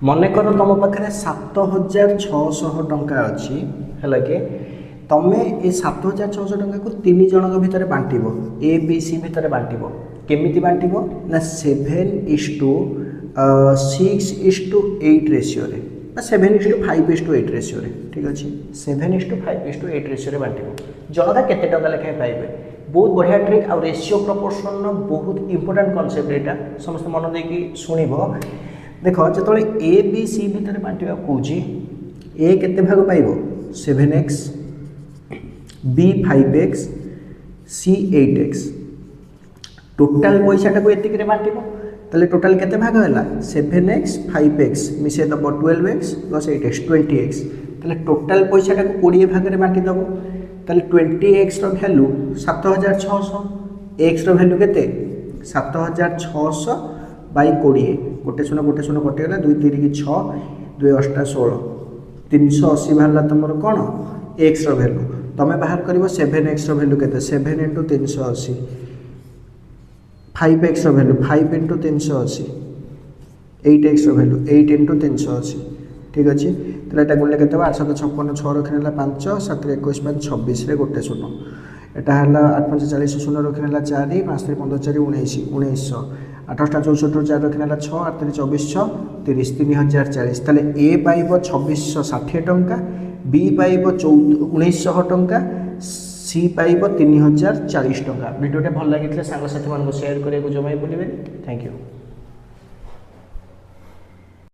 ମନେକର तुम पाखे 7600 टंका अच्छी है कि तुम्हें ये 7600 टंका को 3 जन भितर बांटब ए बी सी भितर बांटब केमी बांटब ना 7:6:8 रेशियो 7:5:8 रेशियो ठीक अच्छे 7:5:8 रेशियो बांटब जनता केते टंका लेखाएं पाइबे बहुत बढ़िया ट्रिक आ रेशियो प्रपोर्शन बहुत इंपोर्टेंट कॉन्सेप्ट यहाँ समस्त मन देकी शुणव देख जो ए बी सी भितर बांटा कौच ए केते भाग पाइब 7x बी 5x सी 8x टोटाल पैसाटा को एतिक बांटब ताले टोटाल केते भाग है 7x 5x मिसे दब 12x प्लस 8x 20x ताले टोटाल पैसाटा को 20 भाग में बांटी दब ताले 20x वैल्यू 7600 x वैल्यू केते 7600 बाई 20 गोटे शून्य कटिगला 2 3 की 6 2 8 16 380 बाहर तुम कौन एक्स वैल्यू तुम्हें बाहर कर 7x वैल्यू के 7 × 380 5x वैल्यू 5 × 380 8x वैल्यू 8 × 380 ठीक अच्छे तो यहाँ गुणले के 856 6 रखी 5 7 21 5 26 गोटे शून्य यहाँ है 8 5 40 शून्य रखी 4 5 15 4 19 1900 8 64 4 रखी 6 8 24 6 30 3040 ताले ए पाइब 2660 टंका बी पाइब 1900 टंका सी पाइब 3040 टंका वीडियोटा भल लगी सांग साथी मान शेयर करने को जमाई बोलिए थैंक यू।